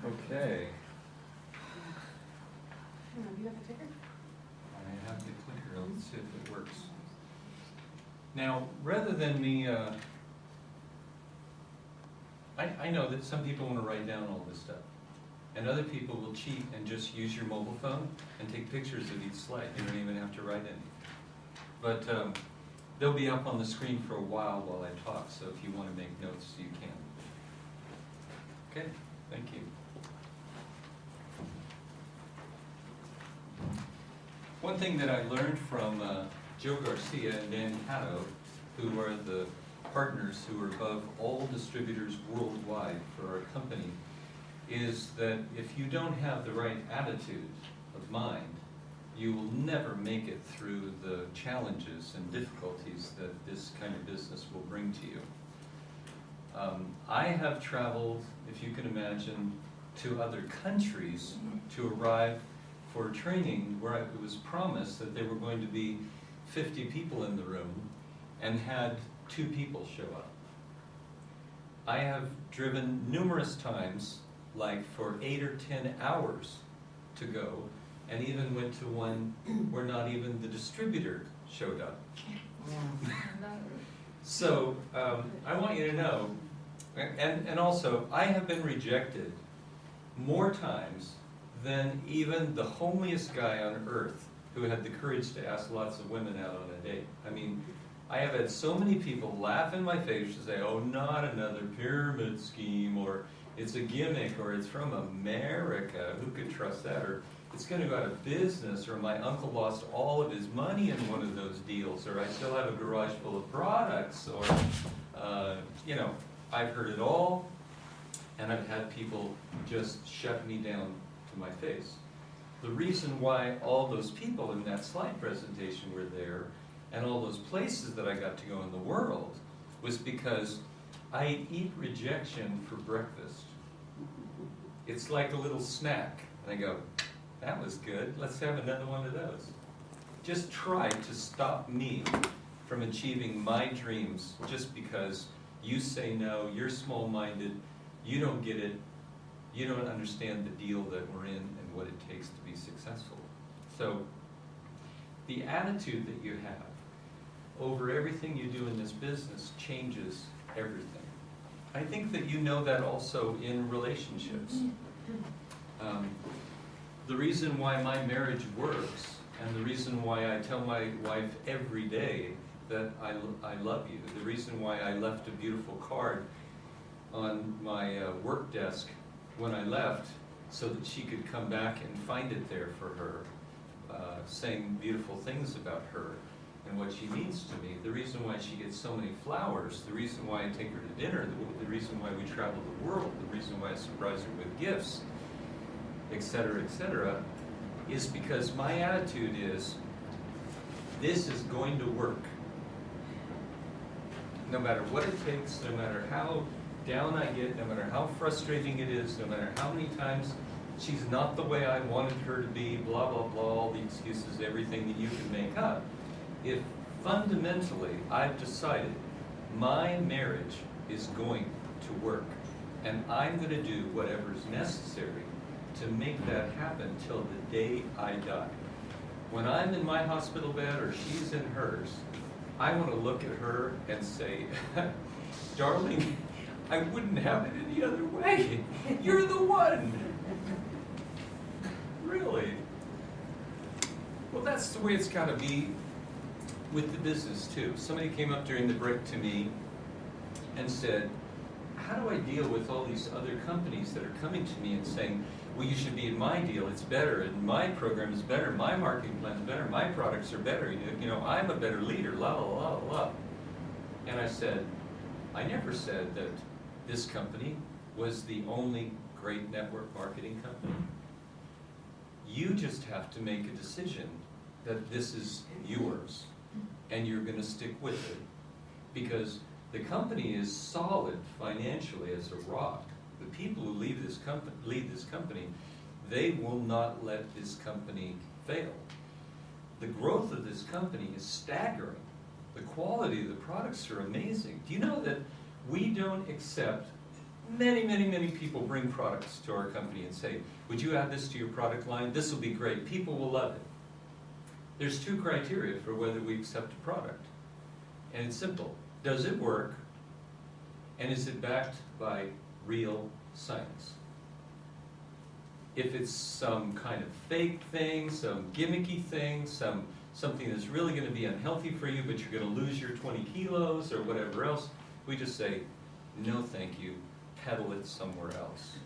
Okay. You have the ticker? I have the clicker. Let's see if it works. Now, rather than me, I know that some people want to write down all this stuff. And other people will cheat and just use your mobile phone and take pictures of each slide. You don't even have to write any. But they'll be up on the screen for a while I talk, so if you want to make notes, you can. Okay, thank you. One thing that I learned from Joe Garcia and Dan Catto, who are the partners who are above all distributors worldwide for our company, is that if you don't have the right attitude of mind, you will never make it through the challenges and difficulties that this kind of business will bring to you. I have traveled, if you can imagine, to other countries to arrive for training where it was promised that there were going to be 50 people in the room and had 2 people show up. I have driven numerous times, like for 8 or 10 hours to go, and even went to one where not even the distributor showed up. So I want you to know, and also I have been rejected more times than even the homeliest guy on earth who had the courage to ask lots of women out on a date. I mean, I have had so many people laugh in my face to say, oh, not another pyramid scheme, or it's a gimmick, or it's from America, who could trust that, or it's going to go out of business, or my uncle lost all of his money in one of those deals, or I still have a garage full of products, or, you know, I've heard it all, and I've had people just shut me down to my face. The reason why all those people in that slide presentation were there, and all those places that I got to go in the world, was because I eat rejection for breakfast. It's like a little snack. And I go, that was good, let's have another one of those. Just try to stop me from achieving my dreams just because you say no, you're small-minded, you don't get it, you don't understand the deal that we're in and what it takes to be successful. So the attitude that you have over everything you do in this business changes everything. I think that you know that also in relationships. The reason why my marriage works, and the reason why I tell my wife every day that I love you, the reason why I left a beautiful card on my work desk when I left so that she could come back and find it there for her, saying beautiful things about her and what she means to me, the reason why she gets so many flowers, the reason why I take her to dinner, the reason why we travel the world, the reason why I surprise her with gifts, etc., is because my attitude is, this is going to work. No matter what it takes, no matter how down I get, no matter how frustrating it is, no matter how many times she's not the way I wanted her to be, blah, blah, blah, all the excuses, everything that you can make up. If fundamentally I've decided my marriage is going to work, and I'm going to do whatever is necessary to make that happen till the day I die. When I'm in my hospital bed or she's in hers, I want to look at her and say, darling, I wouldn't have it any other way. You're the one. Really. Well, that's the way it's got to be with the business too. Somebody came up during the break to me and said, how do I deal with all these other companies that are coming to me and saying, well, you should be in my deal, it's better, and my program is better, my marketing plan is better, my products are better, you know, I'm a better leader, la, la, la, la. And I said, I never said that this company was the only great network marketing company. You just have to make a decision that this is yours, and you're going to stick with it, because the company is solid financially as a rock. The people who lead this company, they will not let this company fail. The growth of this company is staggering. The quality of the products are amazing. Do you know that we don't accept Many people bring products to our company and say, would you add this to your product line? This will be great. People will love it. There's two criteria for whether we accept a product. And it's simple. Does it work? And is it backed by real science? If it's some kind of fake thing, some gimmicky thing, something that's really going to be unhealthy for you, but you're going to lose your 20 kilos or whatever else, we just say, no thank you, peddle it somewhere else.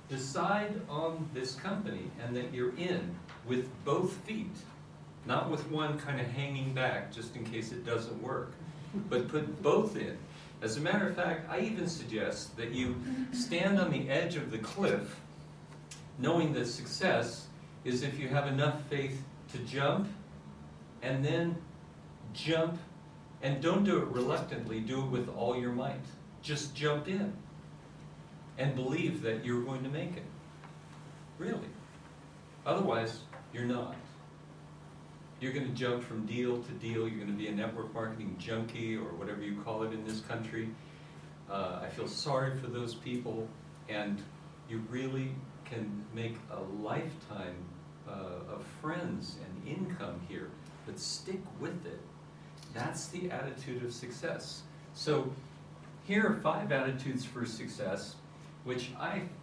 Decide on this company and that you're in with both feet, not with one kind of hanging back just in case it doesn't work, but put both in. As a matter of fact, I even suggest that you stand on the edge of the cliff knowing that success is if you have enough faith to jump, and then jump, and don't do it reluctantly, do it with all your might. Just jump in and believe that you're going to make it. Really. Otherwise, you're not. You're going to jump from deal to deal. You're going to be a network marketing junkie or whatever you call it in this country. I feel sorry for those people, and you really can make a lifetime of friends and income here, but stick with it. That's the attitude of success. So here are 5 attitudes for success, which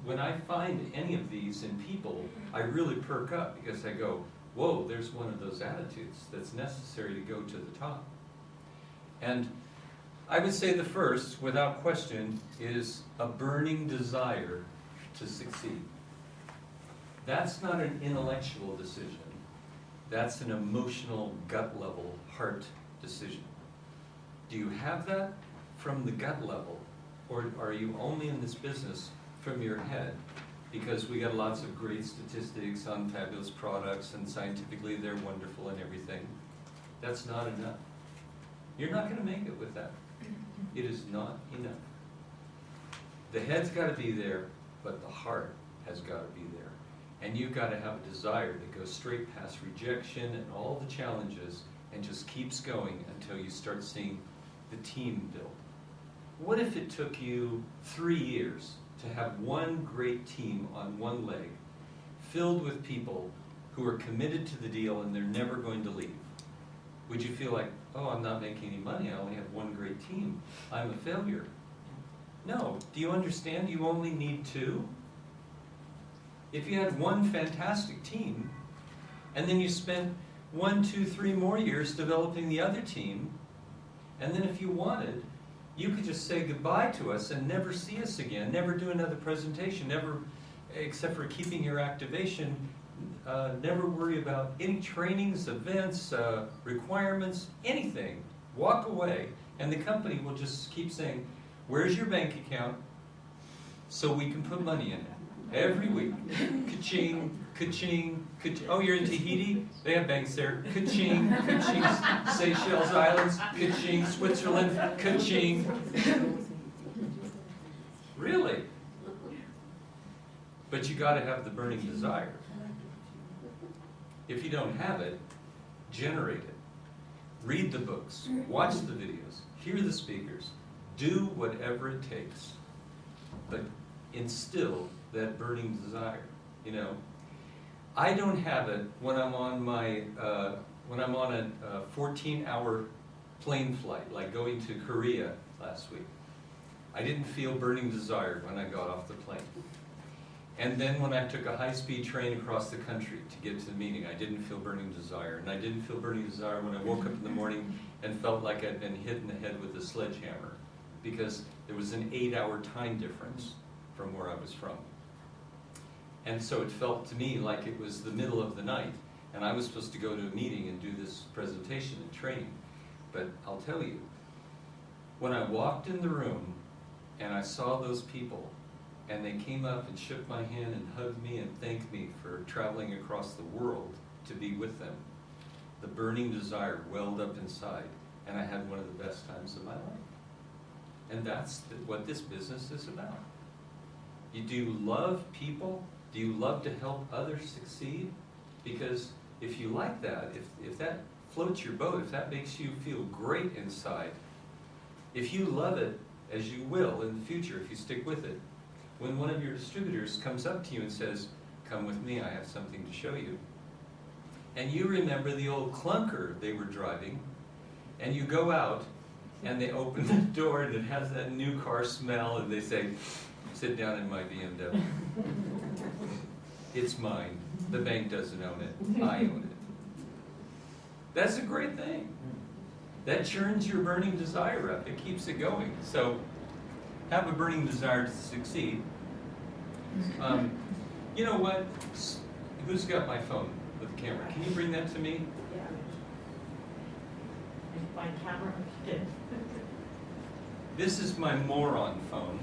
when I find any of these in people, I really perk up because I go, whoa, there's one of those attitudes that's necessary to go to the top. And I would say the first, without question, is a burning desire to succeed. That's not an intellectual decision. That's an emotional, gut level, heart decision. Do you have that from the gut level, or are you only in this business from your head? Because we got lots of great statistics on fabulous products, and scientifically they're wonderful and everything. That's not enough. You're not going to make it with that. It is not enough. The head's got to be there, but the heart has got to be there. And you've got to have a desire that goes straight past rejection and all the challenges and just keeps going until you start seeing the team build. What if it took you 3 years to have one great team on one leg, filled with people who are committed to the deal and they're never going to leave? Would you feel like, oh, I'm not making any money, I only have one great team, I'm a failure? No. Do you understand you only need 2? If you had one fantastic team, and then you spent 1, 2, 3 more years developing the other team, and then if you wanted, you could just say goodbye to us and never see us again, never do another presentation, never, except for keeping your activation, never worry about any trainings, events, requirements, anything. Walk away, and the company will just keep saying, where's your bank account so we can put money in it? Every week. Ka-ching, ka-ching, ka-ching. Oh, you're in Tahiti? They have banks there. Ka-ching, ka-ching. Seychelles Islands, ka-ching. Switzerland, ka-ching. Really? But you got to have the burning desire. If you don't have it, generate it. Read the books, watch the videos, hear the speakers, do whatever it takes. But instill that burning desire, you know. I don't have it when I'm on my when I'm on a 14-hour plane flight, like going to Korea last week. I didn't feel burning desire when I got off the plane. And then when I took a high-speed train across the country to get to the meeting, I didn't feel burning desire. And I didn't feel burning desire when I woke up in the morning and felt like I'd been hit in the head with a sledgehammer, because there was an 8-hour time difference from where I was from. And so it felt to me like it was the middle of the night, and I was supposed to go to a meeting and do this presentation and training. But I'll tell you, when I walked in the room and I saw those people, and they came up and shook my hand and hugged me and thanked me for traveling across the world to be with them, the burning desire welled up inside, and I had one of the best times of my life. And that's what this business is about. Do you love people? Do you love to help others succeed? Because if you like that, if that floats your boat, if that makes you feel great inside, if you love it as you will in the future if you stick with it. When one of your distributors comes up to you and says, "Come with me, I have something to show you," and you remember the old clunker they were driving, and you go out, and they open the door, and it has that new car smell, and they say, "Sit down in my BMW. It's mine. The bank doesn't own it. I own it." That's a great thing. That churns your burning desire up. It keeps it going. So have a burning desire to succeed. You know what? Who's got my phone with the camera? Can you bring that to me? Yeah. My camera. This is my moron phone.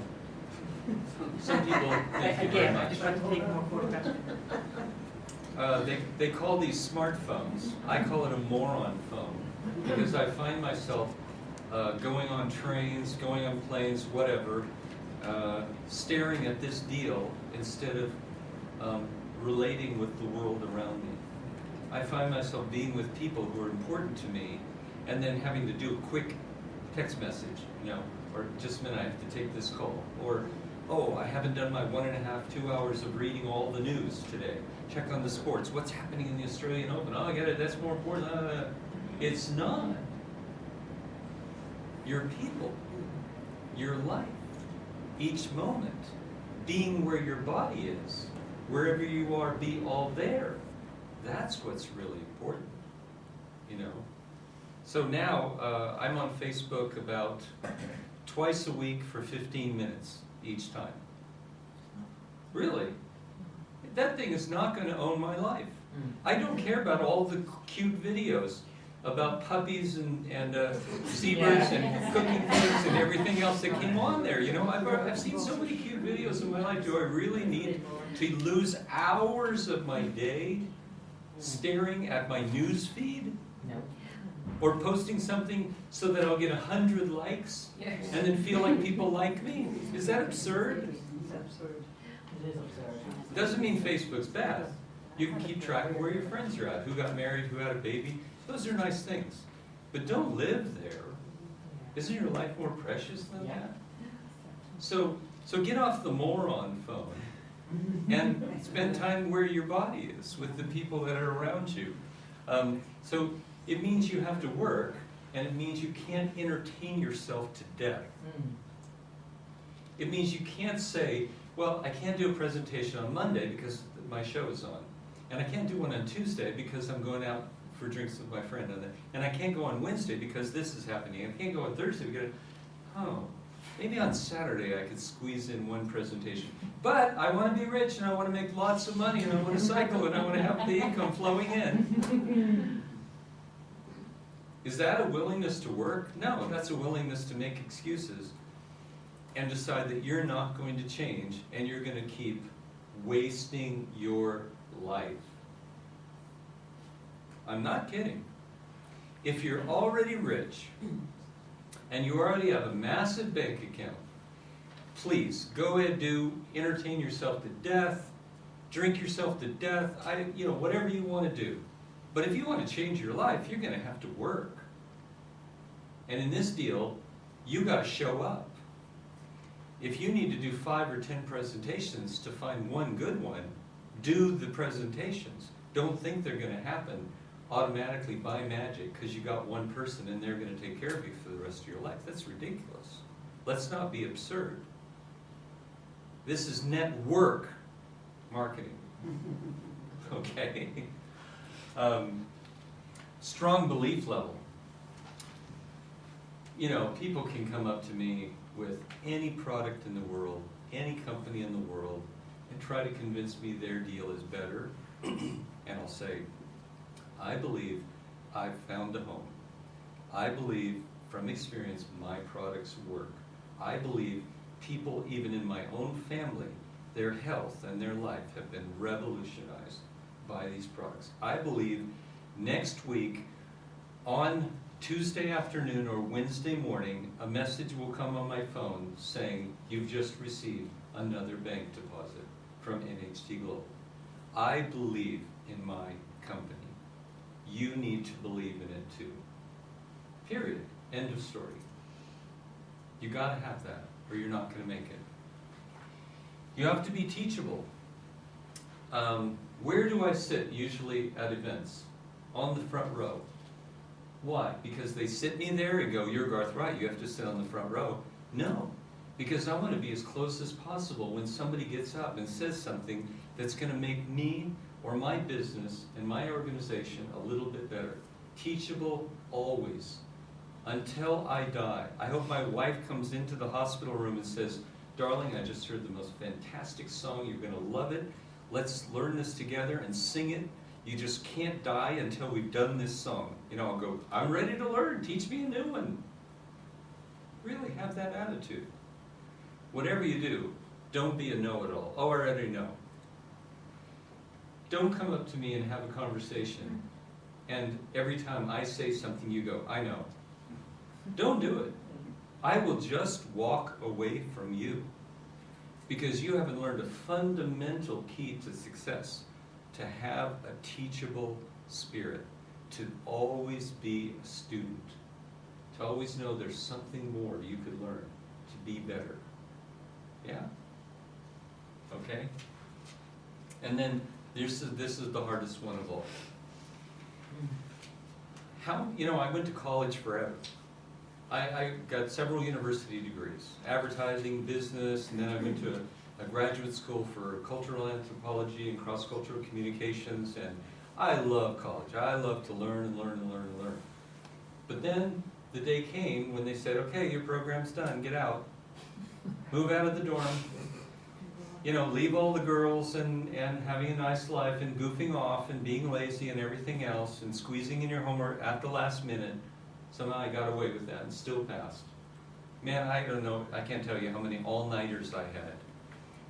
Some people thank you very Again, I much. just want to take more photographs. They call these smartphones. I call it a moron phone because I find myself going on trains, going on planes, whatever, staring at this deal instead of relating with the world around me. I find myself being with people who are important to me and then having to do a quick text message, you know, or just a minute, I have to take this call, or, oh, I haven't done my 1.5, 2 hours of reading all the news today. Check on the sports. What's happening in the Australian Open? Oh, I get it. That's more important. It's not. Your people, your life, each moment, being where your body is, wherever you are, be all there. That's what's really important, you know. So now I'm on Facebook about twice a week for 15 minutes each time. Really? That thing is not going to own my life. I don't care about all the cute videos about puppies and seabirds and cooking things and everything else that came on there. You know, I've seen so many cute videos in my life. Do I really need to lose hours of my day staring at my news feed? No. Or posting something so that I'll get 100 likes and then feel like people like me? Is that absurd? It's absurd. It is absurd. Doesn't mean Facebook's bad. You can keep track of where your friends are at, who got married, who had a baby. Those are nice things. But don't live there. Isn't your life more precious than that? So get off the moron phone and spend time where your body is, with the people that are around you. So it means you have to work, and it means you can't entertain yourself to death. It means you can't say, well, I can't do a presentation on Monday because my show is on. And I can't do one on Tuesday because I'm going out for drinks with my friend. And I can't go on Wednesday because this is happening. I can't go on Thursday because, maybe on Saturday I could squeeze in one presentation. But I want to be rich, and I want to make lots of money, and I want to cycle, and I want to have the income flowing in. Is that a willingness to work? No, that's a willingness to make excuses and decide that you're not going to change, and you're going to keep wasting your life. I'm not kidding. If you're already rich and you already have a massive bank account, please go ahead, entertain yourself to death, drink yourself to death, whatever you want to do. But if you want to change your life, you're going to have to work. And in this deal, you got to show up. If you need to do 5 or 10 presentations to find one good one, do the presentations. Don't think they're going to happen automatically by magic because you got one person and they're going to take care of you for the rest of your life. That's ridiculous. Let's not be absurd. This is network marketing. Okay? Strong belief level. You know, people can come up to me with any product in the world, any company in the world, and try to convince me their deal is better. And I'll say, I believe I've found a home. I believe from experience my products work. I believe people, even in my own family, their health and their life have been revolutionized by these products. I believe next week on Tuesday afternoon or Wednesday morning, a message will come on my phone saying, you've just received another bank deposit from NHT Global. I believe in my company. You need to believe in it too. Period. End of story. You gotta have that, or you're not gonna make it. You have to be teachable. Where do I sit usually at events? On the front row. Why? Because they sit me there and go, you're Garth Wright, you have to sit on the front row. No, because I want to be as close as possible when somebody gets up and says something that's going to make me or my business and my organization a little bit better. Teachable always, until I die. I hope my wife comes into the hospital room and says, darling, I just heard the most fantastic song, you're going to love it. Let's learn this together and sing it. You just can't die until we've done this song. You know, I'll go, I'm ready to learn, teach me a new one. Really have that attitude. Whatever you do, don't be a know-it-all. Oh, I already know. Don't come up to me and have a conversation, and every time I say something, you go, I know. Don't do it. I will just walk away from you, because you haven't learned a fundamental key to success. To have a teachable spirit, to always be a student, to always know there's something more you could learn, to be better. Yeah? Okay? And then this is the hardest one of all. I went to college forever. I got several university degrees, advertising, business, and then I went to a graduate school for cultural anthropology and cross-cultural communications, and I love college. I love to learn and learn and learn and learn. But then the day came when they said, okay, your program's done, get out. Move out of the dorm. You know, leave all the girls and having a nice life and goofing off and being lazy and everything else and squeezing in your homework at the last minute. Somehow I got away with that and still passed. Man, I don't know, I can't tell you how many all-nighters I had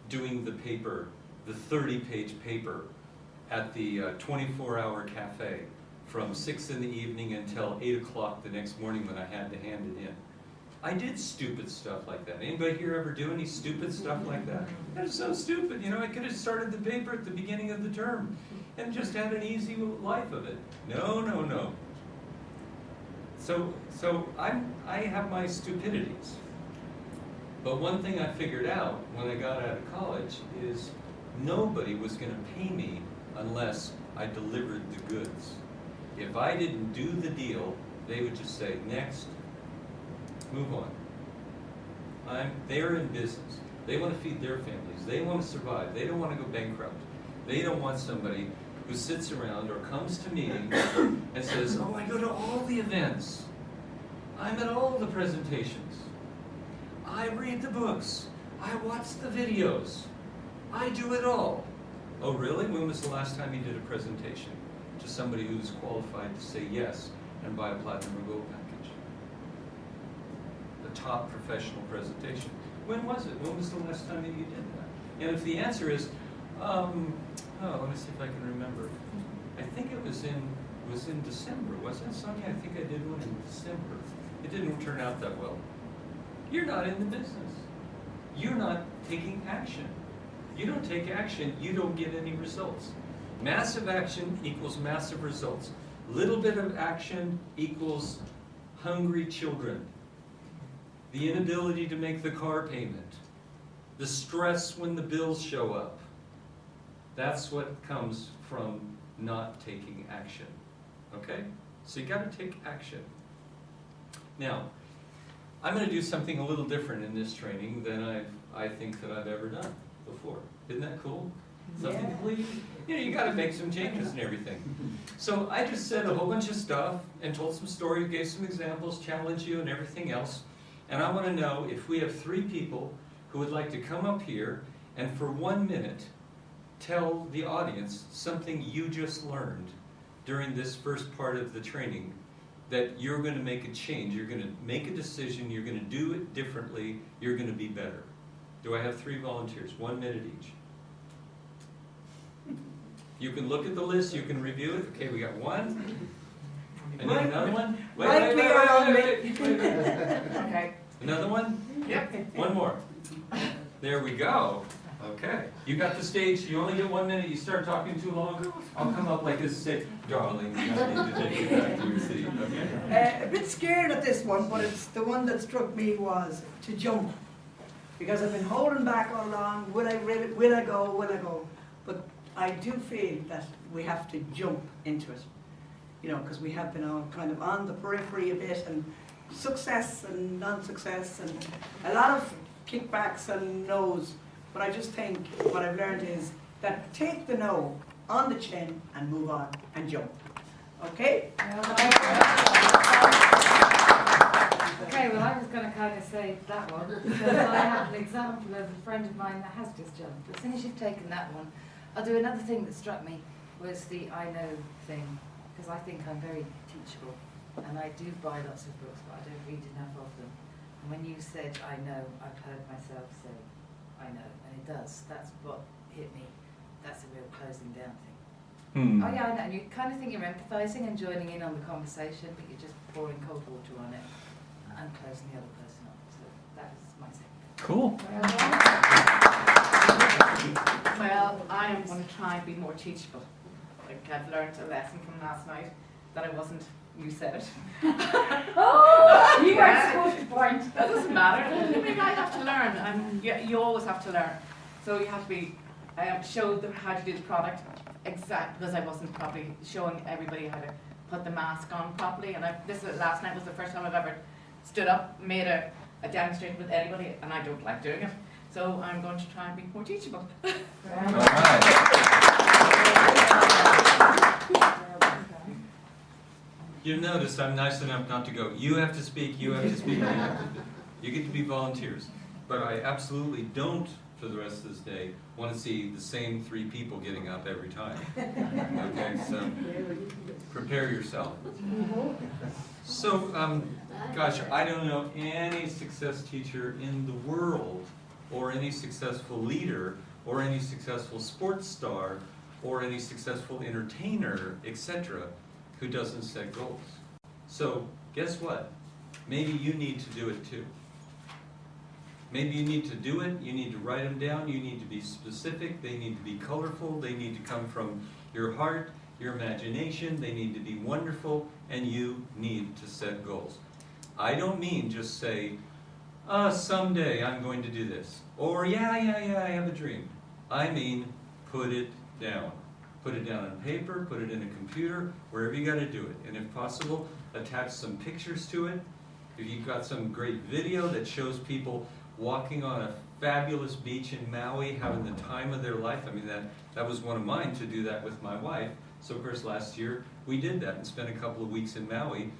doing the paper, the 30-page paper at the 24-hour cafe from 6 in the evening until 8 o'clock the next morning when I had to hand it in. I did stupid stuff like that. Anybody here ever do any stupid stuff like that? That is so stupid. You know, I could have started the paper at the beginning of the term and just had an easy life of it. No, no, no. So I have my stupidities. But one thing I figured out when I got out of college is nobody was going to pay me unless I delivered the goods. If I didn't do the deal, they would just say, next, move on. They're in business. They want to feed their families. They want to survive. They don't want to go bankrupt. They don't want somebody who sits around or comes to meetings and says, oh, I go to all the events. I'm at all the presentations. I read the books. I watch the videos. I do it all. Oh, really? When was the last time you did a presentation to somebody who's qualified to say yes and buy a platinum or gold package? The top professional presentation. When was it? When was the last time that you did that? And if the answer is, let me see if I can remember. I think it was in December, wasn't it, Sonia? I think I did one in December. It didn't turn out that well. You're not in the business. You're not taking action. You don't take action, you don't get any results. Massive action equals massive results. Little bit of action equals hungry children. The inability to make the car payment. The stress when the bills show up. That's what comes from not taking action. Okay? So you got to take action. Now, I'm going to do something a little different in this training than I think that I've ever done before. Isn't that cool? Something completely, you got to make some changes and everything. So I just said a whole bunch of stuff and told some stories, gave some examples, challenged you and everything else. And I want to know if we have 3 people who would like to come up here and for 1 minute tell the audience something you just learned during this first part of the training, that you're going to make a change, you're going to make a decision, you're going to do it differently, you're going to be better. Do I have 3 volunteers? 1 minute each. You can look at the list, you can review it. Okay, we got 1. And then another one. Wait. Okay. Another one? Yep. 1 more. There we go. Okay, you got the stage, you only get 1 minute, you start talking too long, I'll come up like this and say, darling, I need to take you back to your seat, okay? A bit scared at this one, but it's the one that struck me was to jump. Because I've been holding back all along, will I go? But I do feel that we have to jump into it. You know, because we have been all kind of on the periphery a bit, and success and non-success, and a lot of kickbacks and no's. But I just think what I've learned is that take the no on the chin and move on and jump. Okay? Okay, well, I was going to kind of say that one, because I have an example of a friend of mine that has just jumped. As soon as you've taken that one, I'll do another thing that struck me was the I know thing, because I think I'm very teachable, and I do buy lots of books, but I don't read enough of them. And when you said I know, I've heard myself say I know, and it does. That's what hit me. That's a real closing down thing. Oh yeah, I know. And you kind of think you're empathising and joining in on the conversation, but you're just pouring cold water on it and closing the other person up. So that was my second thing. Cool. Well, I am going to try and be more teachable. Like I've learned a lesson from last night that I wasn't. You said it. Oh, you Yeah. are supposed to point. That doesn't matter. I mean, I have to learn, and you always have to learn. So you have to be. I showed them how to do the product exact because I wasn't probably showing everybody how to put the mask on properly. And last night was the first time I've ever stood up, made a demonstration with anybody, and I don't like doing it. So I'm going to try and be more teachable. All right. You notice I'm nice enough not to go, you have to speak, you have to speak. You get to be volunteers. But I absolutely don't, for the rest of this day, want to see the same 3 people getting up every time. Okay, so prepare yourself. So, gosh, I don't know any success teacher in the world, or any successful leader, or any successful sports star, or any successful entertainer, etc., who doesn't set goals. So, guess what? Maybe you need to do it too. Maybe you need to do it, you need to write them down, you need to be specific, they need to be colorful, they need to come from your heart, your imagination, they need to be wonderful, and you need to set goals. I don't mean just say, someday I'm going to do this, or yeah, I have a dream. I mean, put it down. Put it down on paper, put it in a computer, wherever you got to do it. And if possible, attach some pictures to it. If you've got some great video that shows people walking on a fabulous beach in Maui, having the time of their life. I mean, that was one of mine to do that with my wife. So of course last year we did that and spent a couple of weeks in Maui,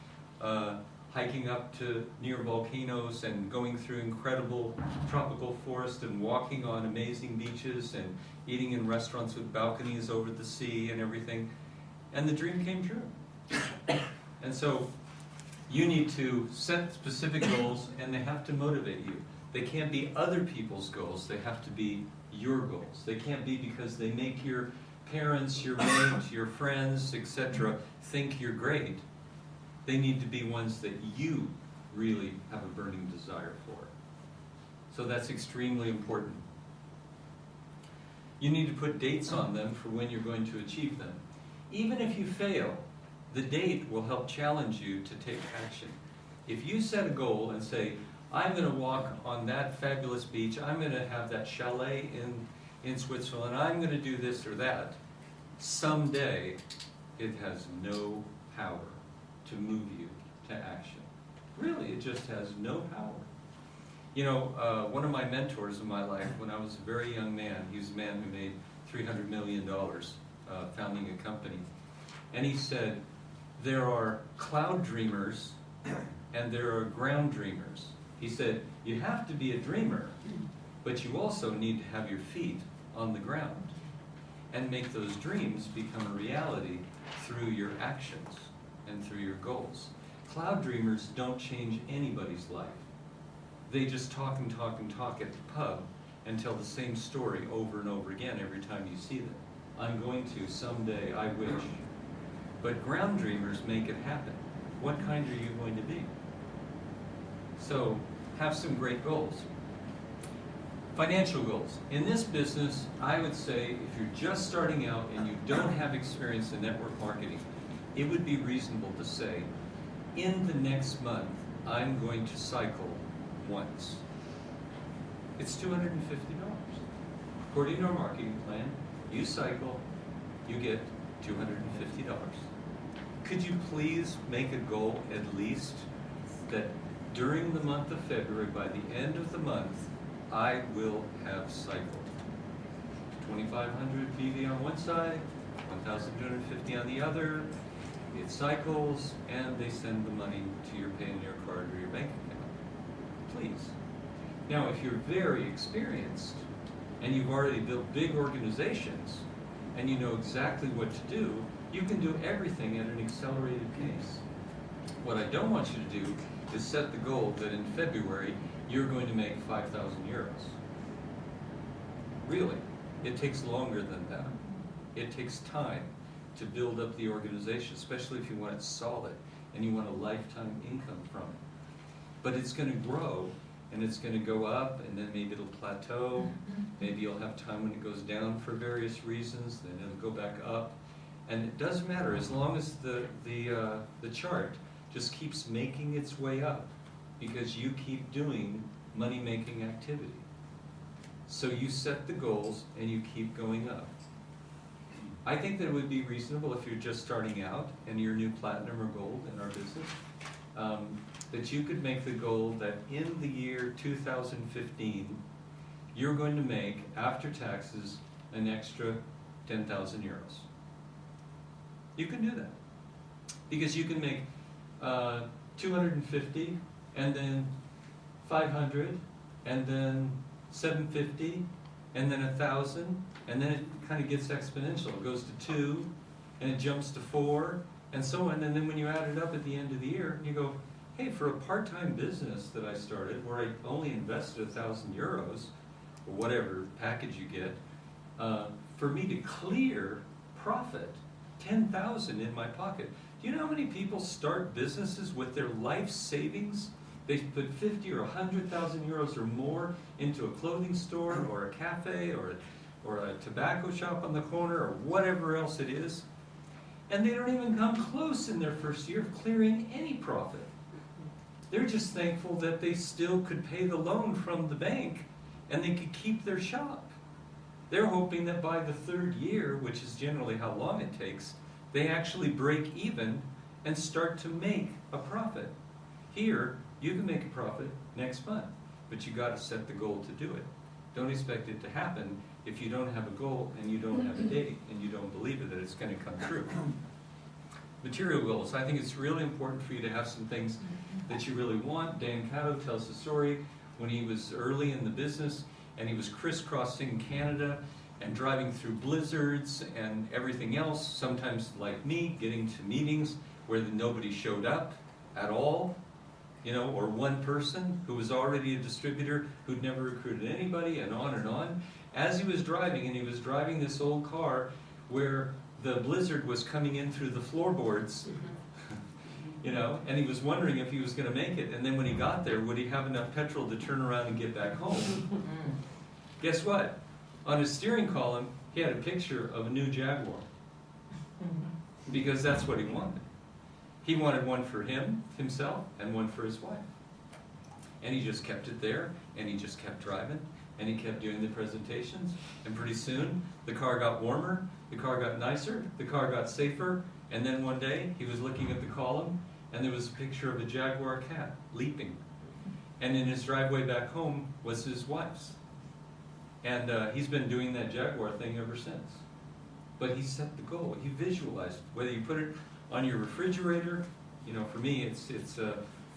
hiking up to near volcanoes and going through incredible tropical forest and walking on amazing beaches and eating in restaurants with balconies over the sea and everything. And the dream came true. And so you need to set specific goals, and they have to motivate you. They can't be other people's goals, they have to be your goals. They can't be because they make your parents, your mate, your friends, etc. think you're great. They need to be ones that you really have a burning desire for. So that's extremely important. You need to put dates on them for when you're going to achieve them. Even if you fail, the date will help challenge you to take action. If you set a goal and say, I'm going to walk on that fabulous beach, I'm going to have that chalet in Switzerland, I'm going to do this or that, someday it has no power to move you to action. Really, it just has no power. You know, one of my mentors in my life, when I was a very young man, he was a man who made $300 million founding a company. And he said, there are cloud dreamers and there are ground dreamers. He said, you have to be a dreamer, but you also need to have your feet on the ground and make those dreams become a reality through your actions and through your goals. Cloud dreamers don't change anybody's life. They just talk and talk and talk at the pub and tell the same story over and over again every time you see them. I'm going to someday, I wish. But ground dreamers make it happen. What kind are you going to be? So, have some great goals. Financial goals. In this business, I would say if you're just starting out and you don't have experience in network marketing, it would be reasonable to say, in the next month, I'm going to cycle once. It's $250. According to our marketing plan, you cycle, you get $250. Could you please make a goal at least that during the month of February, by the end of the month, I will have cycled 2,500 BV on one side, 1,250 on the other. It cycles, and they send the money to your Payoneer card or your bank account. Please. Now, if you're very experienced and you've already built big organizations and you know exactly what to do, you can do everything at an accelerated pace. What I don't want you to do is set the goal that in February you're going to make 5,000 euros. Really, it takes longer than that. It takes time to build up the organization, especially if you want it solid and you want a lifetime income from it. But it's going to grow, and it's going to go up, and then maybe it'll plateau. Maybe you'll have time when it goes down for various reasons, then it'll go back up. And it doesn't matter, as long as the chart just keeps making its way up, because you keep doing money-making activity. So you set the goals and you keep going up. I think that it would be reasonable if you're just starting out and you're new platinum or gold in our business, that you could make the goal that in the year 2015, you're going to make, after taxes, an extra 10,000 euros. You can do that. Because you can make 250, and then 500, and then 750, and then 1,000, and then it kind of gets exponential. It goes to 2, and it jumps to 4, and so on. And then when you add it up at the end of the year, you go, hey, for a part-time business that I started, where I only invested 1,000 euros, or whatever package you get, for me to clear profit, 10,000 in my pocket. Do you know how many people start businesses with their life savings? They put 50 or 100,000 euros or more into a clothing store or a cafe or a tobacco shop on the corner or whatever else it is. And they don't even come close in their first year of clearing any profit. They're just thankful that they still could pay the loan from the bank and they could keep their shop. They're hoping that by the third year, which is generally how long it takes, they actually break even and start to make a profit. Here, you can make a profit next month, but you got to set the goal to do it. Don't expect it to happen if you don't have a goal and you don't have a date and you don't believe it that it's going to come true. Material goals. I think it's really important for you to have some things that you really want. Dan Cato tells the story when he was early in the business and he was crisscrossing Canada and driving through blizzards and everything else, sometimes like me, getting to meetings where nobody showed up at all, you know, or one person who was already a distributor who'd never recruited anybody, and on and on. As he was driving, and he was driving this old car where the blizzard was coming in through the floorboards, you know, and he was wondering if he was going to make it, and then when he got there, would he have enough petrol to turn around and get back home? Guess what? On his steering column, he had a picture of a new Jaguar, because that's what he wanted. He wanted one for himself, and one for his wife. And he just kept it there, and he just kept driving, and he kept doing the presentations, and pretty soon, the car got warmer, the car got nicer, the car got safer, and then one day, he was looking at the column, and there was a picture of a Jaguar cat leaping. And in his driveway back home was his wife's. And he's been doing that Jaguar thing ever since. But he set the goal, he visualized it. Whether you put it on your refrigerator, you know, for me,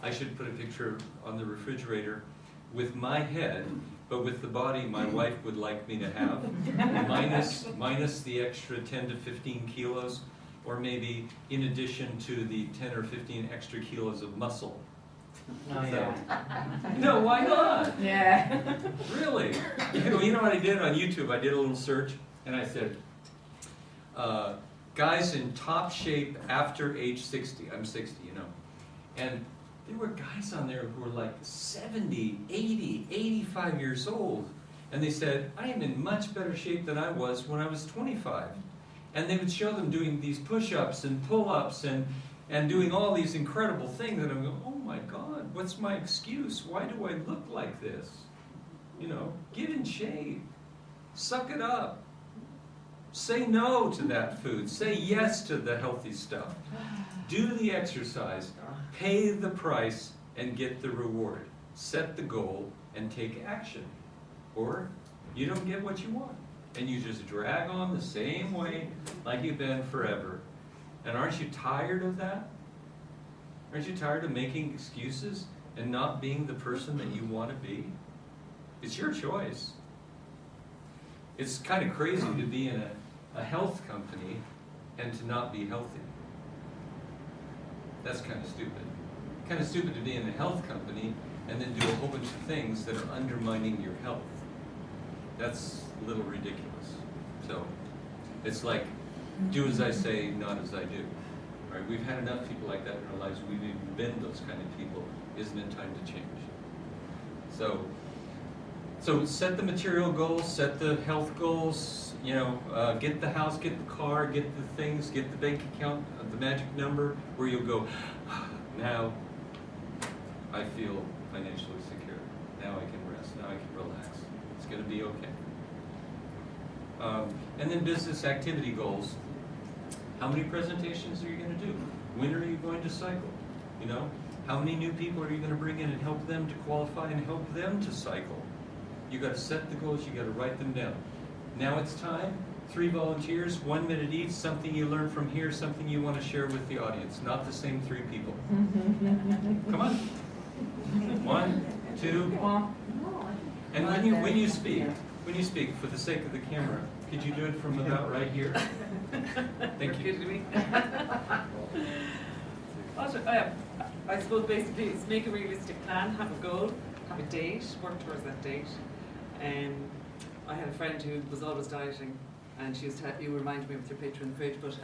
I should put a picture on the refrigerator with my head, but with the body my wife would like me to have, minus the extra 10 to 15 kilos, or maybe in addition to the 10 or 15 extra kilos of muscle. Oh, yeah. No, why not? Yeah. Really? You know what I did on YouTube? I did a little search, and I said, guys in top shape after age 60. I'm 60, you know. And there were guys on there who were like 70, 80, 85 years old. And they said, I am in much better shape than I was when I was 25. And they would show them doing these push-ups and pull-ups and doing all these incredible things. And I'm going, oh my God, what's my excuse? Why do I look like this? You know, get in shape. Suck it up. Say no to that food. Say yes to the healthy stuff. Do the exercise. Pay the price and get the reward. Set the goal and take action. Or you don't get what you want. And you just drag on the same way like you've been forever. And aren't you tired of that? Aren't you tired of making excuses and not being the person that you want to be? It's your choice. It's kind of crazy to be in a health company and to not be healthy. That's kind of stupid. Kind of stupid to be in a health company and then do a whole bunch of things that are undermining your health. That's a little ridiculous. So it's like, do as I say, not as I do. Right? We've had enough people like that in our lives. We've even been those kind of people. Isn't it time to change? So set the material goals, set the health goals, you know, get the house, get the car, get the things, get the bank account, the magic number, where you'll go, now I feel financially secure. Now I can rest. Now I can relax. It's going to be okay. And then business activity goals. How many presentations are you going to do? When are you going to cycle? You know, how many new people are you going to bring in and help them to qualify and help them to cycle? You got to set the goals. You got to write them down. Now it's time. 3 volunteers, 1 minute each. Something you learn from here. Something you want to share with the audience. Not the same 3 people. Come on. 1, 2. And when you speak, for the sake of the camera, could you do it from about right here? Thank you. I suppose basically it's make a realistic plan, have a goal, have a date, work towards that date. I had a friend who was always dieting, and she used to you reminded me with your picture in the fridge, but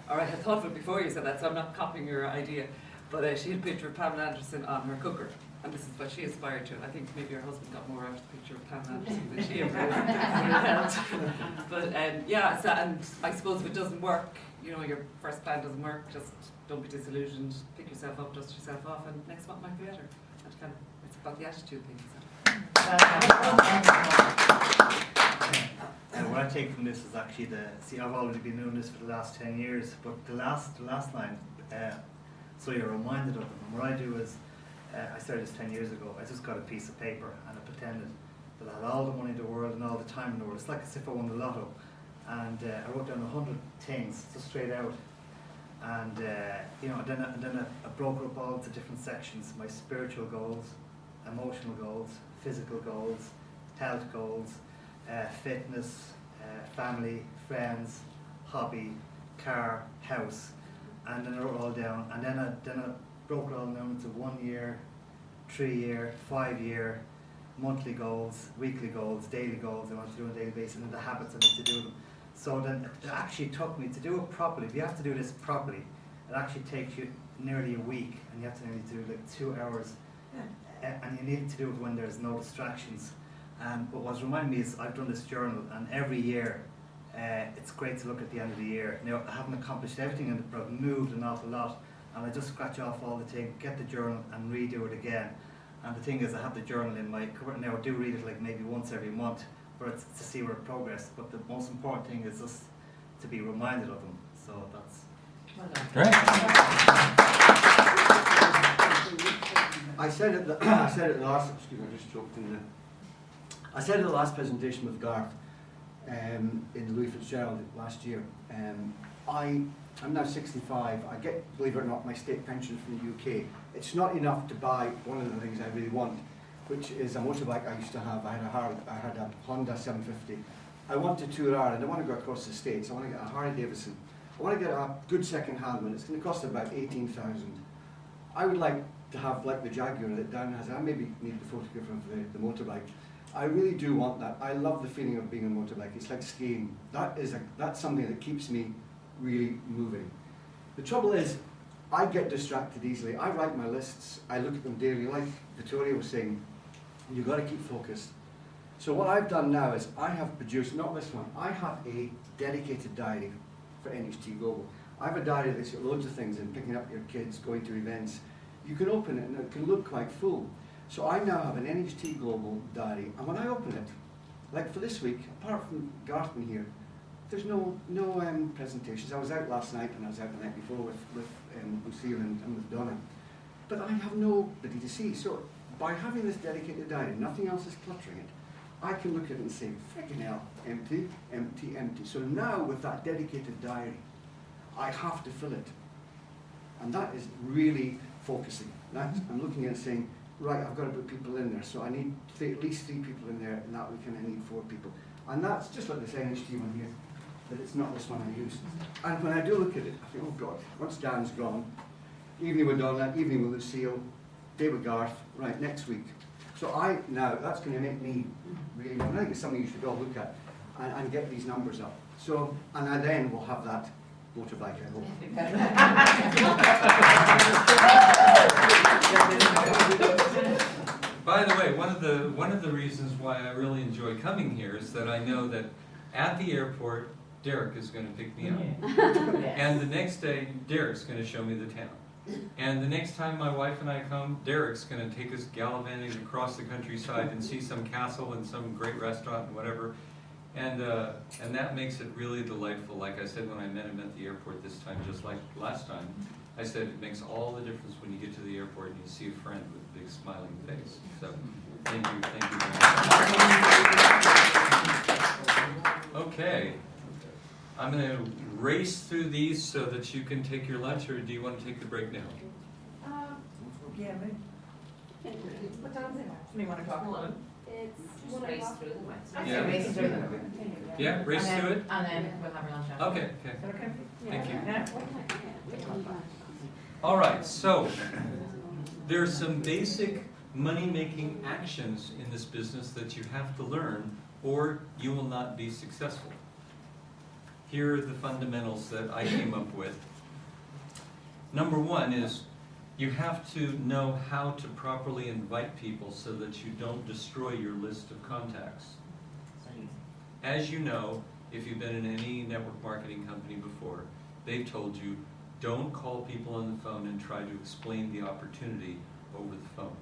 or I had thought of it before you said that, so I'm not copying your idea. But she had a picture of Pamela Anderson on her cooker, and this is what she aspired to. I think maybe her husband got more out of the picture of Pamela Anderson than she ever. But yeah, so, and I suppose if it doesn't work, you know, your first plan doesn't work, just don't be disillusioned, pick yourself up, dust yourself off, and next month might be better. That's kind of, it's about the attitude thing. So. What I take from this is actually I've already been doing this for the last 10 years, but the last line, so you're reminded of them. And what I do is, I started this 10 years ago. I just got a piece of paper and I pretended that I had all the money in the world and all the time in the world. It's like as if I won the lotto. And I wrote down 100 things, just straight out. And you know, then I broke up all the different sections: my spiritual goals, emotional goals, physical goals, health goals, fitness, family, friends, hobby, car, house. And then I wrote it all down, and then I broke it all down into 1 year, 3 year, 5 year, monthly goals, weekly goals, daily goals I want to do on a daily basis, and then the habits I need to do them. So then it actually took me to do it properly. If you have to do this properly, it actually takes you nearly a week, and you have to nearly do like 2 hours, and you need to do it when there's no distractions. But what's reminding me is I've done this journal, and every year it's great to look at the end of the year. Now, I haven't accomplished everything, but I've moved an awful lot, and I just scratch off all the things, get the journal and redo it again. And the thing is, I have the journal in my cupboard now. I do read it like maybe once every month, but it's to see where it progressed. But the most important thing is just to be reminded of them. So that's Great. I said at the last. Excuse me, I just choked in there. I said at the last presentation with Garth in the Louis Fitzgerald last year. I'm now 65. I get, believe it or not, my state pension from the UK. It's not enough to buy one of the things I really want, which is a motorbike I used to have. I had a Honda 750. I want to tour Ireland. I want to go across the States. I want to get a Harley Davidson. I want to get a good second-hand one. It's going to cost about 18,000. I would like to have like the Jaguar that Dan has. I maybe need the photograph of the motorbike. I really do want that. I love the feeling of being on a motorbike. It's like skiing. That's something that keeps me really moving. The trouble is, I get distracted easily. I write my lists. I look at them daily. Like Victoria was saying, you've got to keep focused. So what I've done now is I have produced, not this one, I have a dedicated diary for NHT Global. I have a diary that's got loads of things in, picking up your kids, going to events. You can open it and it can look quite full. So I now have an NHT Global diary, and when I open it, like for this week, apart from Garth in here, there's no presentations. I was out last night and I was out the night before with Lucille and with Donna. But I have nobody to see. So by having this dedicated diary, nothing else is cluttering it. I can look at it and say, freaking hell, empty, empty, empty. So now with that dedicated diary, I have to fill it. And that is really focusing. I'm looking at it saying, right, I've got to put people in there. So I need at least 3 people in there, and that weekend I need 4 people. And that's just like this NHT one here, but it's not this one I used. And when I do look at it, I think, oh God, once Dan's gone, evening with Donna, evening with Lucille, day with Garth, right, next week. So that's going to make me really, I think it's something you should all look at and get these numbers up. So, and I then will have that motorbike, I hope. By the way, one of the reasons why I really enjoy coming here is that I know that at the airport, Derek is going to pick me up. And the next day, Derek's going to show me the town. And the next time my wife and I come, Derek's going to take us gallivanting across the countryside and see some castle and some great restaurant and whatever. And that makes it really delightful. Like I said when I met him at the airport this time, just like last time, I said it makes all the difference when you get to the airport and you see a friend with a big smiling face. So thank you very much. Okay. I'm going to race through these so that you can take your lunch, or do you want to take the break now? Yeah, maybe. What time is it? Somebody want to talk about it? It's Just race through them. Yeah. Race through them. Yeah, race And through then- it? And then we'll have our lunch after. Okay, okay. Is that okay? Thank you. Yeah. All right, so there are some basic money-making actions in this business that you have to learn, or you will not be successful. Here are the fundamentals that I came up with. Number one is you have to know how to properly invite people so that you don't destroy your list of contacts. As you know, if you've been in any network marketing company before, they've told you, don't call people on the phone and try to explain the opportunity over the phone.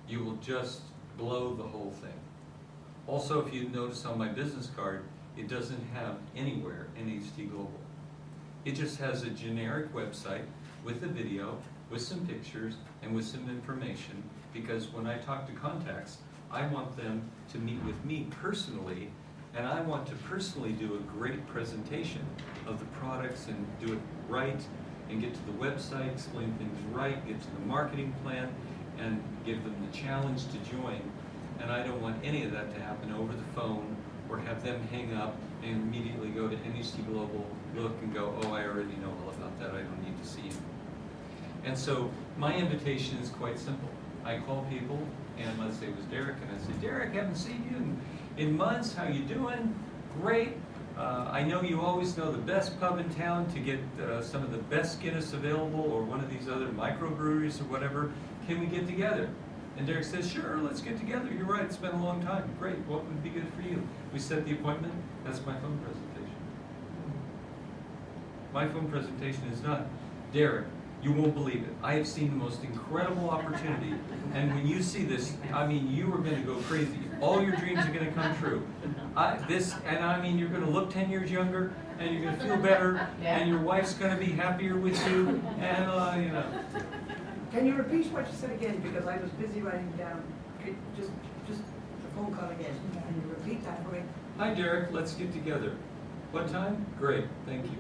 You will just blow the whole thing. Also, if you notice on my business card, it doesn't have anywhere NHT Global. It just has a generic website with a video, with some pictures, and with some information, because when I talk to contacts, I want them to meet with me personally, and I want to personally do a great presentation of the products and do it right, and get to the website, explain things right, get to the marketing plan, and give them the challenge to join. And I don't want any of that to happen over the phone, or have them hang up and immediately go to NHT Global, look and go, oh, I already know all about that, I don't need to see you. And so my invitation is quite simple. I call people, and let's say it was Derek, and I say, Derek, haven't seen you in months, how you doing? Great. I know you always know the best pub in town to get some of the best Guinness available, or one of these other microbreweries or whatever. Can we get together? And Derek says, sure, let's get together. You're right, it's been a long time. Great, what would be good for you? We set the appointment. That's my phone presentation. My phone presentation is done. Derek, you won't believe it. I have seen the most incredible opportunity. And when you see this, I mean, you are going to go crazy. All your dreams are going to come true. You're going to look 10 years younger, and you're going to feel better, and your wife's going to be happier with you, and, Can you repeat what you said again, because I was busy writing down, just the phone call again. Can you repeat that for me? Hi, Derek, let's get together. What time? Great, thank you.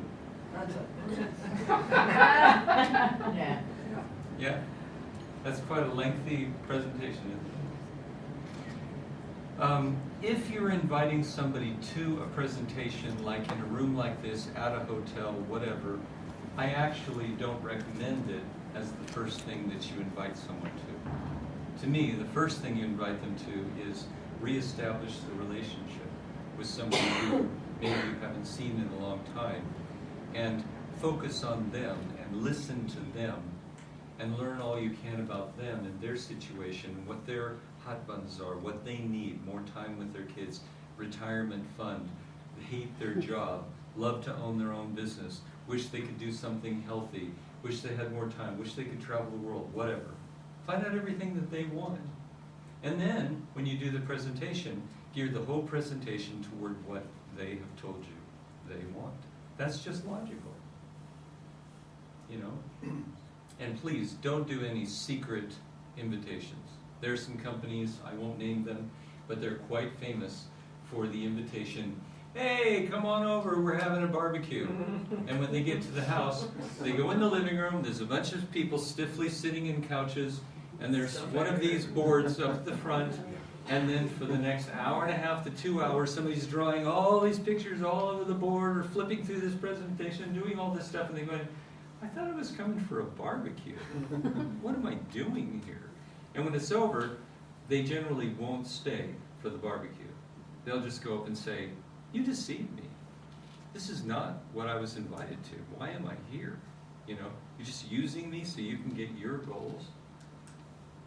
That's it. Yeah. Yeah? That's quite a lengthy presentation, isn't it? If you're inviting somebody to a presentation, like in a room like this, at a hotel, whatever, I actually don't recommend it as the first thing that you invite someone to. To me, the first thing you invite them to is reestablish the relationship with somebody who maybe you haven't seen in a long time, and focus on them and listen to them and learn all you can about them and their situation, what their hot buns are, what they need, more time with their kids, retirement fund, hate their job, love to own their own business, wish they could do something healthy, wish they had more time, wish they could travel the world, whatever. Find out everything that they want. And then, when you do the presentation, gear the whole presentation toward what they have told you they want. That's just logical. You know? And please, don't do any secret invitations. There are some companies, I won't name them, but they're quite famous for the invitation, hey, come on over, we're having a barbecue. And when they get to the house, they go in the living room, there's a bunch of people stiffly sitting in couches, and there's one of these boards up at the front, and then for the next hour and a half to 2 hours, somebody's drawing all these pictures all over the board, or flipping through this presentation, doing all this stuff, and they're going, I thought I was coming for a barbecue. What am I doing here? And when it's over, they generally won't stay for the barbecue. They'll just go up and say, you deceived me. This is not what I was invited to. Why am I here? You know, you're just using me so you can get your goals.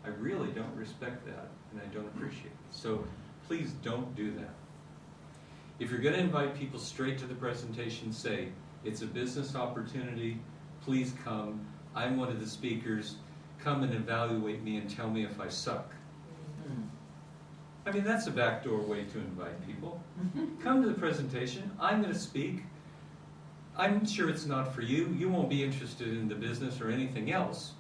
I really don't respect that, and I don't appreciate it. So please don't do that. If you're going to invite people straight to the presentation, say, it's a business opportunity, please come. I'm one of the speakers. Come and evaluate me and tell me if I suck. I mean, that's a backdoor way to invite people. Come to the presentation. I'm going to speak. I'm sure it's not for you. You won't be interested in the business or anything else.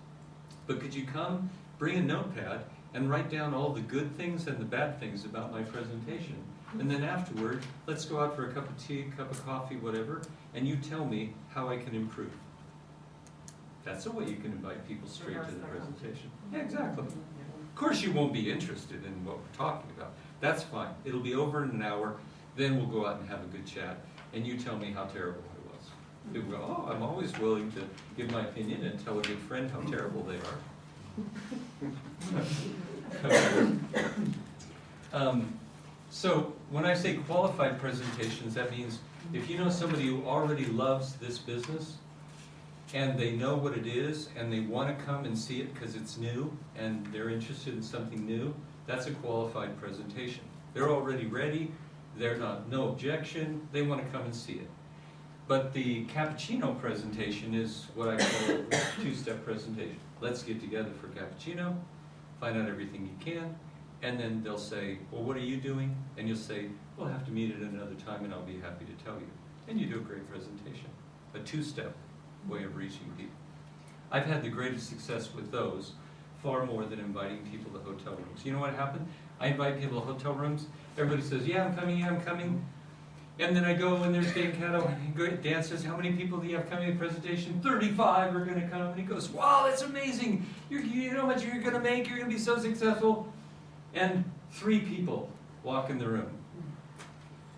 But could you come, bring a notepad, and write down all the good things and the bad things about my presentation? And then afterward, let's go out for a cup of tea, cup of coffee, whatever, and you tell me how I can improve. That's a way you can invite people straight to the presentation. Yeah, exactly. Of course you won't be interested in what we're talking about. That's fine. It'll be over in an hour, then we'll go out and have a good chat, and you tell me how terrible I was. People go, oh, I'm always willing to give my opinion and tell a good friend how terrible they are. So when I say qualified presentations, that means if you know somebody who already loves this business, and they know what it is, and they want to come and see it because it's new, and they're interested in something new, that's a qualified presentation. They're already ready, they're not, no objection, they want to come and see it. But the cappuccino presentation is what I call a two-step presentation. Let's get together for cappuccino, find out everything you can, and then they'll say, well, what are you doing? And you'll say, we'll have to meet at another time and I'll be happy to tell you. And you do a great presentation, a two-step way of reaching people. I've had the greatest success with those, far more than inviting people to hotel rooms. You know what happened? I invite people to hotel rooms, everybody says, yeah, I'm coming. And then I go and there's Dan Cato, and Dan says, how many people do you have coming to the presentation? 35 are going to come. And he goes, wow, that's amazing. You know how much you're going to make, you're going to be so successful. And 3 people walk in the room.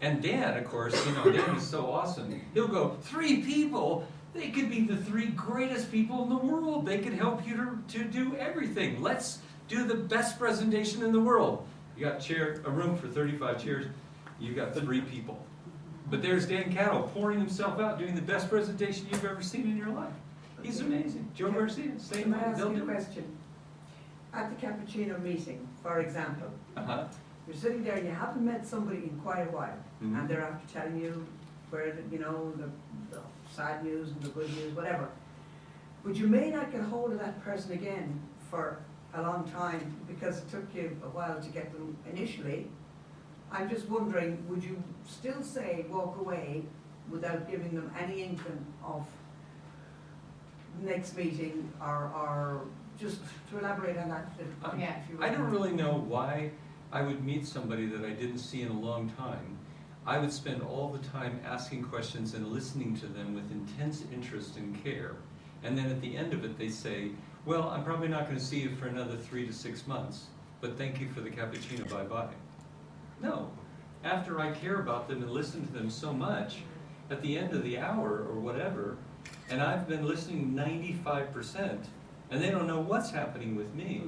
And Dan, of course, you know, Dan is so awesome. He'll go, 3 people? They could be the 3 greatest people in the world. They could help you to do everything. Let's do the best presentation in the world. You got a room for 35 chairs. You got 3 people. But there's Dan Cato pouring himself out, doing the best presentation you've ever seen in your life. He's amazing. Joe Garcia, same Can I way. ask They'll you a do it. question? At the cappuccino meeting, for example, Uh-huh. you're sitting there and you haven't met somebody in quite a while, Mhm. and they're after telling you where, you know, the sad news and the good news, whatever. But you may not get hold of that person again for a long time because it took you a while to get them initially. I'm just wondering, would you still say walk away without giving them any inkling of next meeting, or just to elaborate on that a little bit, Yeah. if you I don't would. really know why I would meet somebody that I didn't see in a long time. I would spend all the time asking questions and listening to them with intense interest and care. And then at the end of it, they say, well, I'm probably not going to see you for another 3 to 6 months, but thank you for the cappuccino, bye-bye. No. After I care about them and listen to them so much, at the end of the hour or whatever, and I've been listening 95%, and they don't know what's happening with me.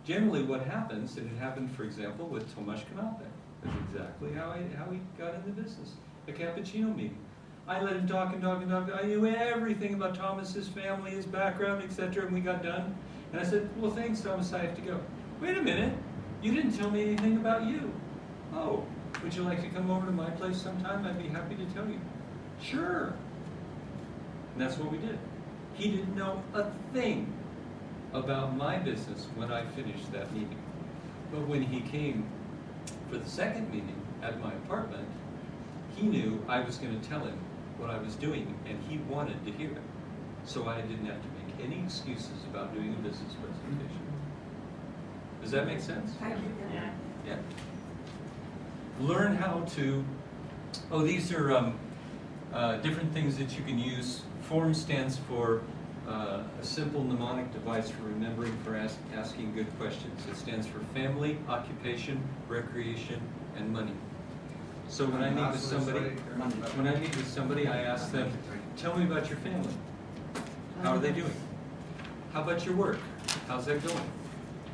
Generally what happens, and it happened, for example, with Tomasz Kanapek. That's exactly how he got into business. A cappuccino meeting. I let him talk and talk and talk. I knew everything about Thomas, his family, his background, etc., and we got done. And I said, well, thanks, Thomas, I have to go. Wait a minute. You didn't tell me anything about you. Oh, would you like to come over to my place sometime? I'd be happy to tell you. Sure. And that's what we did. He didn't know a thing about my business when I finished that meeting. But when he came for the second meeting at my apartment, he knew I was going to tell him what I was doing, and he wanted to hear it. So I didn't have to make any excuses about doing a business presentation. Does that make sense? Thank you. Yeah. Learn how to, these are different things that you can use. FORM stands for a simple mnemonic device for remembering, for asking good questions. It stands for family, occupation, recreation, and money. So when I meet with somebody, I ask them, tell me about your family. How are they doing? How about your work? How's that going?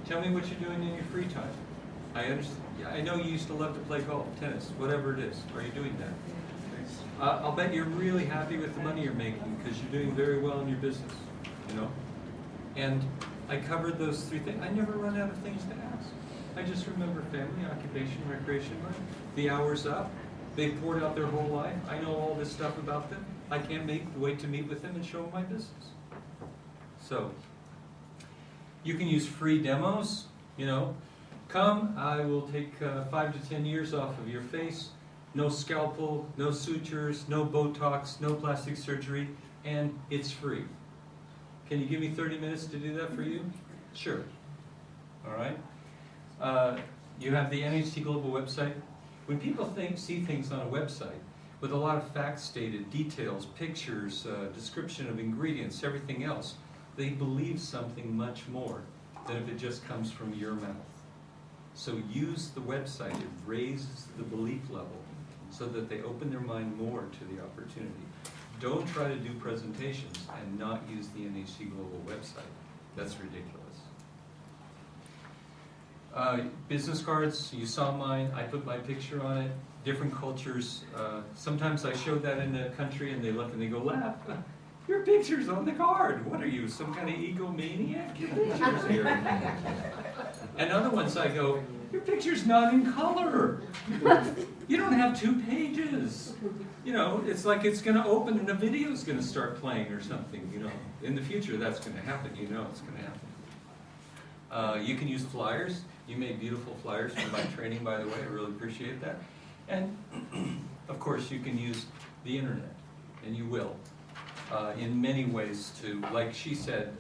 Tell me what you're doing in your free time. I know you used to love to play golf, tennis, whatever it is. Are you doing that? I'll bet you're really happy with the money you're making because you're doing very well in your business, you know? And I covered those three things. I never run out of things to ask. I just remember family, occupation, recreation, money. The hour's up. They poured out their whole life. I know all this stuff about them. I can't wait to meet with them and show them my business. So, you can use free demos, you know. Come, I will take 5 to 10 years off of your face. No scalpel, no sutures, no Botox, no plastic surgery, and it's free. Can you give me 30 minutes to do that for you? Sure. All right. You have the NHT Global website. When people see things on a website with a lot of facts stated, details, pictures, description of ingredients, everything else, they believe something much more than if it just comes from your mouth. So use the website. It raises the belief level so that they open their mind more to the opportunity. Don't try to do presentations and not use the NHT Global website. That's ridiculous. Business cards, you saw mine. I put my picture on it. Different cultures. Sometimes I show that in a country and they look and they go, laugh. Your picture's on the card. What are you, some kind of egomaniac? Your picture's here. And other ones I go, your picture's not in color. You don't have 2 pages. You know, it's like it's going to open and a video's going to start playing or something, you know. In the future, that's going to happen. You know it's going to happen. You can use flyers. You made beautiful flyers for my training, by the way. I really appreciate that. And, of course, you can use the internet, and you will, in many ways to, like she said,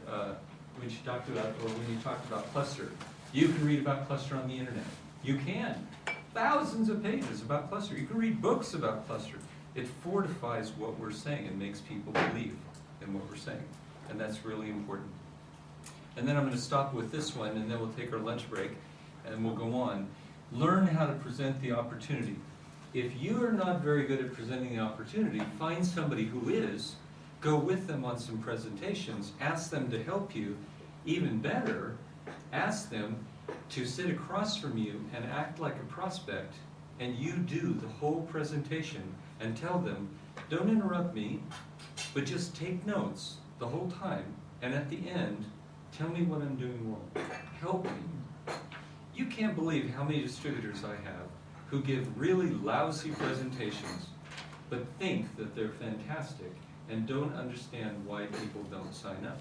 when she talked about, or when you talked about cluster, you can read about cluster on the internet. You can. Thousands of pages about cluster. You can read books about cluster. It fortifies what we're saying and makes people believe in what we're saying. And that's really important. And then I'm going to stop with this one, and then we'll take our lunch break, and we'll go on. Learn how to present the opportunity. If you are not very good at presenting the opportunity, find somebody who is, go with them on some presentations, ask them to help you. Even better, ask them to sit across from you and act like a prospect, and you do the whole presentation and tell them, don't interrupt me, but just take notes the whole time, and at the end, tell me what I'm doing wrong. Help me. You can't believe how many distributors I have who give really lousy presentations, but think that they're fantastic and don't understand why people don't sign up.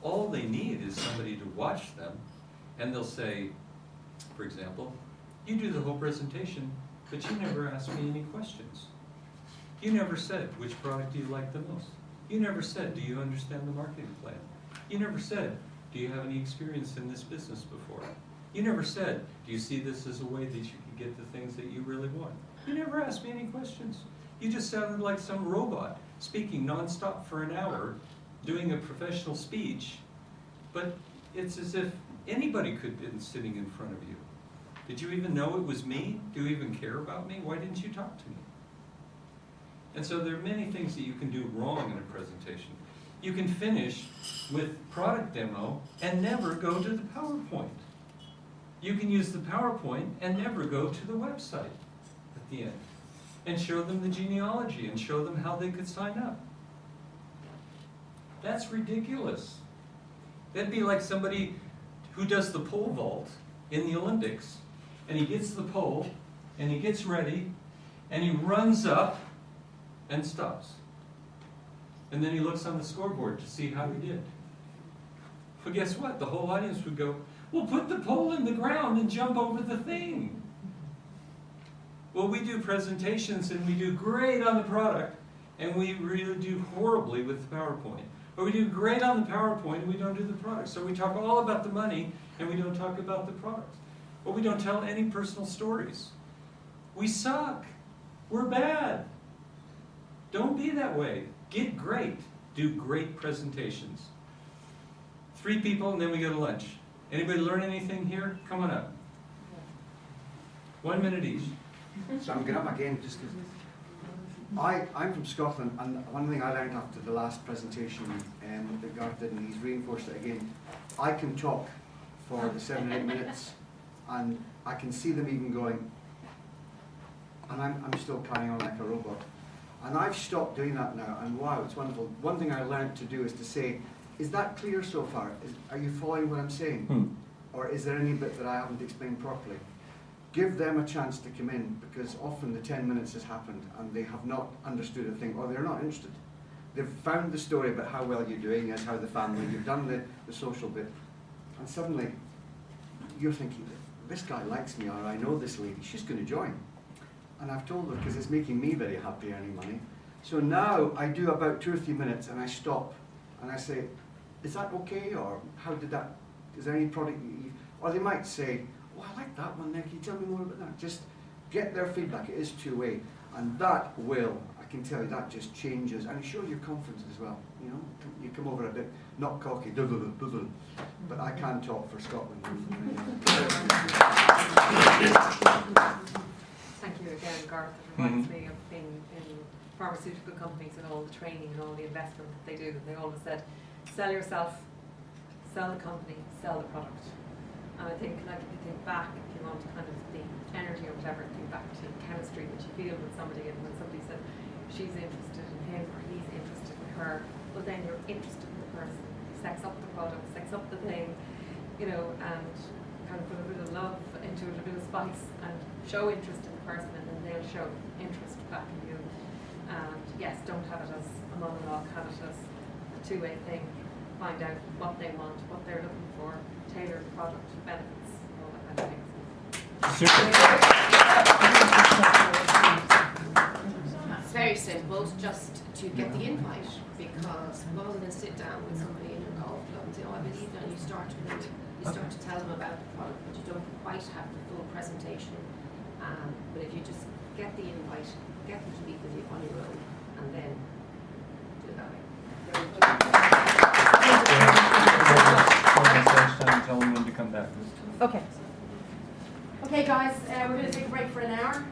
All they need is somebody to watch them, and they'll say, for example, you do the whole presentation, but you never asked me any questions. You never said, which product do you like the most? You never said, do you understand the marketing plan? You never said, do you have any experience in this business before? You never said, do you see this as a way that you can get the things that you really want? You never asked me any questions. You just sounded like some robot speaking nonstop for an hour, doing a professional speech, but it's as if anybody could have been sitting in front of you. Did you even know it was me? Do you even care about me? Why didn't you talk to me? And so there are many things that you can do wrong in a presentation. You can finish with product demo and never go to the PowerPoint. You can use the PowerPoint and never go to the website at the end and show them the genealogy and show them how they could sign up. That's ridiculous. That'd be like somebody who does the pole vault in the Olympics, and he gets the pole, and he gets ready, and he runs up and stops. And then he looks on the scoreboard to see how he did. But guess what? The whole audience would go, well, put the pole in the ground and jump over the thing. Well, we do presentations and we do great on the product, and we really do horribly with the PowerPoint. Or we do great on the PowerPoint and we don't do the product. So we talk all about the money and we don't talk about the product. Or we don't tell any personal stories. We suck. We're bad. Don't be that way. Get great. Do great presentations. 3 people and then we go to lunch. Anybody learn anything here? Come on up. 1 minute each. So I'm getting up again just because I'm from Scotland, and one thing I learned after the last presentation that Garth did, and he's reinforced it again, I can talk for the 7 or 8 minutes, and I can see them even going, and I'm still carrying on like a robot. And I've stopped doing that now, and wow, it's wonderful. One thing I learned to do is to say, is that clear so far? Are you following what I'm saying? Or is there any bit that I haven't explained properly? Give them a chance to come in, because often the 10 minutes has happened and they have not understood a thing, or they're not interested. They've found the story about how well you're doing, as how the family, you've done the social bit, and suddenly you're thinking, this guy likes me, or I know this lady, she's going to join. And I've told her, because it's making me very happy earning money. So now I do about 2 or 3 minutes and I stop and I say, is that okay, or how did that, is there any product you, or they might say, oh, I like that one there, can you tell me more about that? Just get their feedback, it is two-way. And that will, I can tell you, that just changes, and it shows your confidence as well. You know, you come over a bit, not cocky, but I can talk for Scotland. Thank you again, Garth. It reminds me of being in pharmaceutical companies and all the training and all the investment that they do. They always said, sell yourself, sell the company, sell the product. And I think, like, if you think back, if you want kind of the energy or whatever, think back to chemistry that you feel with somebody, and when somebody said she's interested in him or he's interested in her, well then you're interested in the person. Sex up the product, sex up the thing, you know, and kind of put a bit of love into it, a bit of spice, and show interest in the person, and then they'll show interest back in you. And yes, don't have it as a monologue, have it as a two-way thing. Find out what they want, what they're looking for, tailor the product, benefits, all that kind of thing. It's very simple, just to get the invite, because rather than sit down with somebody in your golf club and say, oh, I believe that, and you start to tell them about the product, but you don't quite have the full presentation. But if you just get the invite, get them to meet with you on your own, and then do it that way. Tell them when to come back. Okay. Okay, guys, we're going to take a break for an hour.